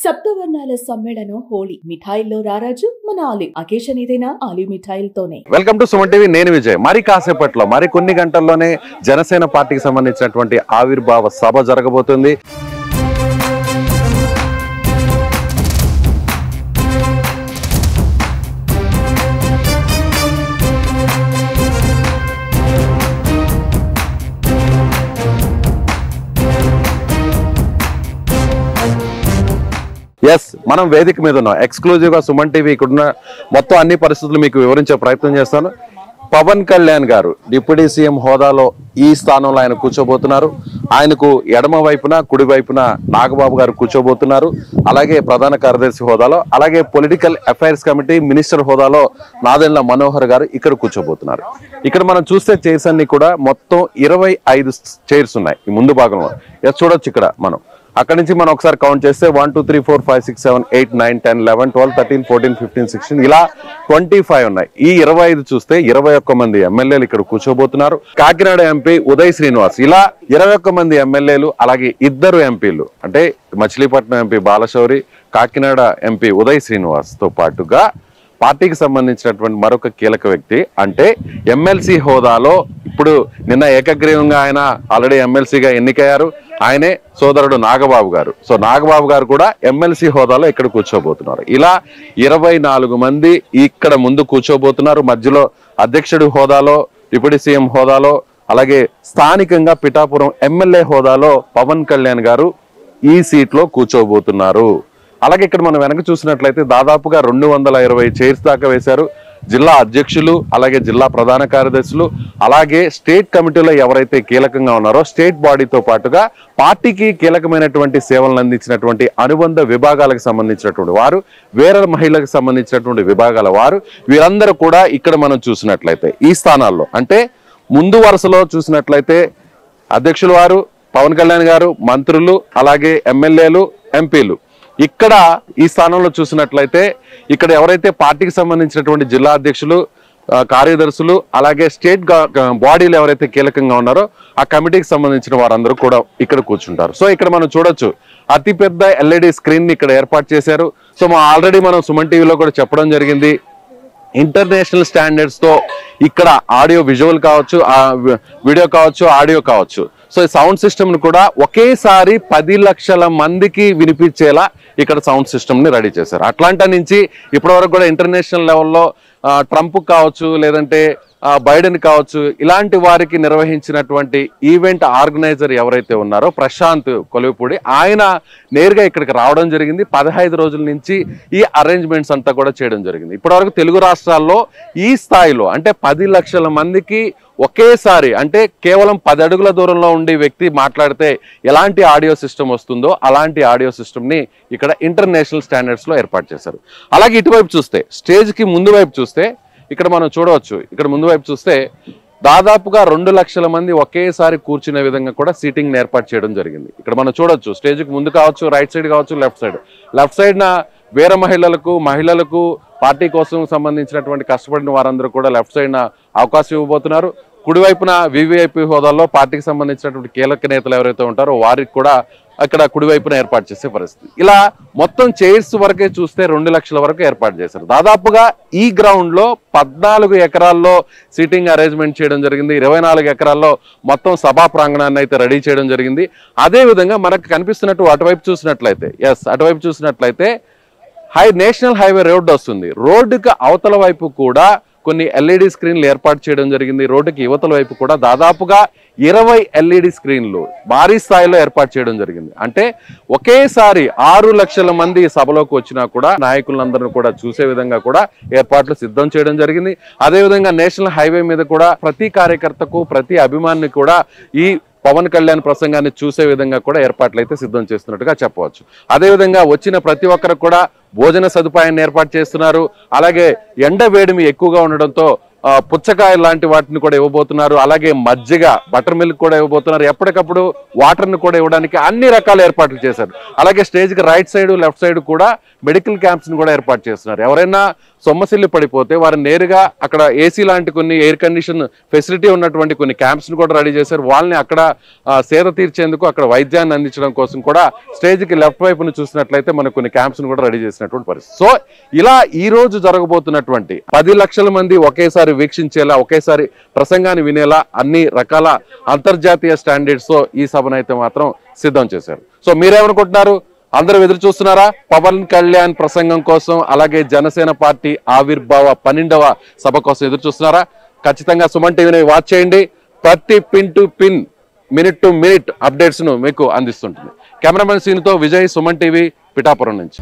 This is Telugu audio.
సప్తవర్ణాల సమ్మేళనం హోళీ మిఠాయిల్లో రారాజు మన ఆలివ్ అకేషన్ ఏదైనా ఆలివ్ మిఠాయిలతోనే. Welcome to Suman TV. నేను విజయ్. మరి కాసేపట్లో మరి కొన్ని గంటల్లోనే జనసేన పార్టీకి సంబంధించినటువంటి ఆవిర్భావ సభ జరగబోతుంది. ఎస్, మనం వేదిక మీద ఉన్నాం. ఎక్స్క్లూజివ్ గా సుమన్ టీవీ ఇక్కడున్న మొత్తం అన్ని పరిస్థితులు మీకు వివరించే ప్రయత్నం చేస్తాను. పవన్ కళ్యాణ్ గారు డిప్యూటీ సీఎం హోదాలో ఈ స్థానంలో ఆయన కూర్చోబోతున్నారు. ఆయనకు ఎడమ వైపున కుడి వైపున నాగబాబు గారు కూర్చోబోతున్నారు. అలాగే ప్రధాన కార్యదర్శి హోదాలో, అలాగే పొలిటికల్ అఫైర్స్ కమిటీ మినిస్టర్ హోదాలో నాదెండ్ల మనోహర్ గారు ఇక్కడ కూర్చోబోతున్నారు. ఇక్కడ మనం చూస్తే చైర్స్ అన్ని కూడా మొత్తం 25 చైర్స్ ఉన్నాయి ఈ ముందు భాగంలో. చూడొచ్చు ఇక్కడ మనం. అక్కడి నుంచి మనం ఒకసారి కౌంట్ చేస్తే 1 2 3 4 5 6 7 8 9 10 11 12 13 14 15 16 ఇలా 25 ఉన్నాయి. ఈ 25 చూస్తే 21 మంది ఎమ్మెల్యేలు ఇక్కడ కూర్చోబోతున్నారు. కాకినాడ ఎంపీ ఉదయ్ శ్రీనివాస్, ఇలా 21 మంది ఎమ్మెల్యేలు, అలాగే 2 ఎంపీలు అంటే మచిలీపట్నం ఎంపీ బాలశౌరి, కాకినాడ ఎంపీ ఉదయ్ శ్రీనివాస్ తో పాటుగా పార్టీకి సంబంధించినటువంటి మరొక కీలక వ్యక్తి అంటే ఎమ్మెల్సీ హోదాలో ఇప్పుడు నిన్న ఏకగ్రీవంగా ఆయన ఆల్రెడీ ఎమ్మెల్సీగా ఎన్నికయ్యారు. ఆయనే సోదరుడు నాగబాబు గారు. సో నాగబాబు గారు కూడా ఎమ్మెల్సీ హోదాలో ఇక్కడ కూర్చోబోతున్నారు. ఇలా 24 మంది ఇక్కడ ముందు కూర్చోబోతున్నారు. మధ్యలో అధ్యక్షుడి హోదాలో, డిప్యూటీ సీఎం హోదాలో, అలాగే స్థానికంగా పిఠాపురం ఎమ్మెల్యే హోదాలో పవన్ కళ్యాణ్ గారు ఈ సీట్లో కూర్చోబోతున్నారు. అలాగే ఇక్కడ మనం వెనక చూసినట్లయితే దాదాపుగా 220 చైర్స్ దాకా వేశారు. జిల్లా అధ్యక్షులు, అలాగే జిల్లా ప్రధాన కార్యదర్శులు, అలాగే స్టేట్ కమిటీలో ఎవరైతే కీలకంగా ఉన్నారో స్టేట్ బాడీతో పాటుగా పార్టీకి కీలకమైనటువంటి సేవలను అందించినటువంటి అనుబంధ విభాగాలకు సంబంధించినటువంటి వారు, వేరే మహిళలకు సంబంధించినటువంటి విభాగాల వారు, వీరందరూ కూడా ఇక్కడ మనం చూసినట్లయితే ఈ స్థానాల్లో అంటే ముందు వరుసలో చూసినట్లయితే అధ్యక్షుల వారు, పవన్ కళ్యాణ్ గారు, మంత్రులు, అలాగే ఎమ్మెల్యేలు, ఎంపీలు. ఇక్కడ ఈ స్థానంలో చూసినట్లయితే ఇక్కడ ఎవరైతే పార్టీకి సంబంధించినటువంటి జిల్లా అధ్యక్షులు, కార్యదర్శులు, అలాగే స్టేట్ బాడీలు ఎవరైతే కీలకంగా ఉన్నారో ఆ కమిటీకి సంబంధించిన వారందరూ కూడా ఇక్కడ కూర్చుంటారు. సో ఇక్కడ మనం చూడొచ్చు అతిపెద్ద ఎల్ఈడి స్క్రీన్ ని ఇక్కడ ఏర్పాటు చేశారు. సో ఆల్రెడీ మనం సుమన్ టీవీలో కూడా చెప్పడం జరిగింది. ఇంటర్నేషనల్ స్టాండర్డ్స్ తో ఇక్కడ ఆడియో విజువల్ కావచ్చు, వీడియో కావచ్చు, ఆడియో కావచ్చు. సో ఈ సౌండ్ సిస్టమ్ ను కూడా ఒకేసారి 10 లక్షల మందికి వినిపించేలా ఇక్కడ సౌండ్ సిస్టమ్ ని రెడీ చేశారు. అట్లాంటా నుంచి ఇప్పటి వరకు కూడా ఇంటర్నేషనల్ లెవెల్లో ట్రంప్ కావచ్చు, లేదంటే బైడెన్ కావచ్చు, ఇలాంటి వారికి నిర్వహించినటువంటి ఈవెంట్ ఆర్గనైజర్ ఎవరైతే ఉన్నారో ప్రశాంత్ కొలువుపూడి, ఆయన నేరుగా ఇక్కడికి రావడం జరిగింది. 15 రోజుల నుంచి ఈ అరేంజ్మెంట్స్ అంతా కూడా చేయడం జరిగింది. ఇప్పటివరకు తెలుగు రాష్ట్రాల్లో ఈ స్థాయిలో అంటే 10 లక్షల మందికి ఒకేసారి అంటే కేవలం 10 అడుగుల దూరంలో ఉండే వ్యక్తి మాట్లాడితే ఎలాంటి ఆడియో సిస్టమ్ వస్తుందో అలాంటి ఆడియో సిస్టమ్ ని ఇక్కడ ఇంటర్నేషనల్ స్టాండర్డ్స్ లో ఏర్పాటు చేశారు. అలాగే ఇటువైపు చూస్తే స్టేజ్ కి ముందు వైపు చూస్తే ఇక్కడ మనం చూడవచ్చు. ఇక్కడ ముందు వైపు చూస్తే దాదాపుగా 2 లక్షల మంది ఒకేసారి కూర్చునే విధంగా కూడా సీటింగ్ ఏర్పాటు చేయడం జరిగింది. ఇక్కడ మనం చూడొచ్చు స్టేజ్కి ముందు కావచ్చు, రైట్ సైడ్ కావచ్చు, లెఫ్ట్ సైడ్ న వేరే మహిళలకు పార్టీ కోసం సంబంధించినటువంటి కష్టపడిన వారందరూ కూడా లెఫ్ట్ సైడ్ న అవకాశం ఇవ్వబోతున్నారు. కుడివైపున వివిఐపి హోదాల్లో పార్టీకి సంబంధించినటువంటి కీలక నేతలు ఎవరైతే ఉంటారో వారికి కూడా అక్కడ కుడివైపున ఏర్పాటు చేసే పరిస్థితి. ఇలా మొత్తం చైర్స్ వరకే చూస్తే 2 లక్షల వరకు ఏర్పాటు చేశారు. దాదాపుగా ఈ గ్రౌండ్ లో 14 ఎకరాల్లో సీటింగ్ అరేంజ్మెంట్ చేయడం జరిగింది. 24 ఎకరాల్లో మొత్తం సభా ప్రాంగణాన్ని అయితే రెడీ చేయడం జరిగింది. అదే విధంగా మనకు కనిపిస్తున్నట్టు అటువైపు చూసినట్లయితే నేషనల్ హైవే రోడ్డు వస్తుంది. రోడ్డుకి అవతల వైపు కూడా కొన్ని ఎల్ఈడి స్క్రీన్లు ఏర్పాటు చేయడం జరిగింది. రోడ్డుకి యువతల వైపు కూడా దాదాపుగా 20 ఎల్ఈడి స్క్రీన్లు భారీ స్థాయిలో ఏర్పాటు చేయడం జరిగింది. అంటే ఒకేసారి 6 లక్షల మంది సభలోకి వచ్చినా కూడా నాయకులందరినీ కూడా చూసే విధంగా కూడా ఏర్పాట్లు సిద్ధం చేయడం జరిగింది. అదేవిధంగా నేషనల్ హైవే మీద కూడా ప్రతి కార్యకర్తకు, ప్రతి అభిమాని కూడా ఈ పవన్ కళ్యాణ్ ప్రసంగాన్ని చూసే విధంగా కూడా ఏర్పాట్లు అయితే సిద్ధం చేస్తున్నట్టుగా చెప్పవచ్చు. అదేవిధంగా వచ్చిన ప్రతి ఒక్కరికి కూడా భోజన సదుపాయాన్ని ఏర్పాటు చేస్తున్నారు. అలాగే ఎండ వేడిమి ఎక్కువగా ఉండడంతో పుచ్చకాయ లాంటి వాటిని కూడా ఇవ్వబోతున్నారు. అలాగే మజ్జిగ, బటర్ మిల్క్ కూడా ఇవ్వబోతున్నారు. ఎప్పటికప్పుడు వాటర్ని కూడా ఇవ్వడానికి అన్ని రకాల ఏర్పాట్లు చేశారు. అలాగే స్టేజ్కి రైట్ సైడ్ లెఫ్ట్ సైడ్ కూడా మెడికల్ క్యాంప్స్ని కూడా ఏర్పాటు చేస్తున్నారు. ఎవరైనా సొమ్మసిల్లి పడిపోతే వారిని నేరుగా అక్కడ ఏసీ లాంటి కొన్ని ఎయిర్ కండిషన్ ఫెసిలిటీ ఉన్నటువంటి కొన్ని క్యాంప్స్ని కూడా రెడీ చేశారు. వాళ్ళని అక్కడ సేద తీర్చేందుకు, అక్కడ వైద్యాన్ని అందించడం కోసం కూడా స్టేజ్కి లెఫ్ట్ వైపును చూసినట్లయితే మనకు కొన్ని క్యాంప్స్ని కూడా రెడీ చేసినటువంటి పరిస్థితి. సో ఇలా ఈ రోజు జరగబోతున్నటువంటి 10 లక్షల మంది ఒకేసారి వీక్షించేలా, ఒకేసారి ప్రసంగాన్ని వినేలా అన్ని రకాల అంతర్జాతీయ స్టాండర్డ్స్ తో ఈ సభనైతే మాత్రం సిద్ధం చేశారు. సో మీరేమనుకుంటున్నారు? అందరూ ఎదురు చూస్తున్నారా పవన్ కళ్యాణ్ ప్రసంగం కోసం? అలాగే జనసేన పార్టీ ఆవిర్భావ 12వ సభ కోసం ఎదురు చూస్తున్నారా? ఖచ్చితంగా సుమన్ టీవీని వాచ్ చేయండి. ప్రతి pin to pin, minute to minute updates ను మీకు అందిస్తుంటుంది. కెమెరామెన్ సీన్తో విజయ్, సుమన్ టీవీ, పిఠాపురం నుంచి.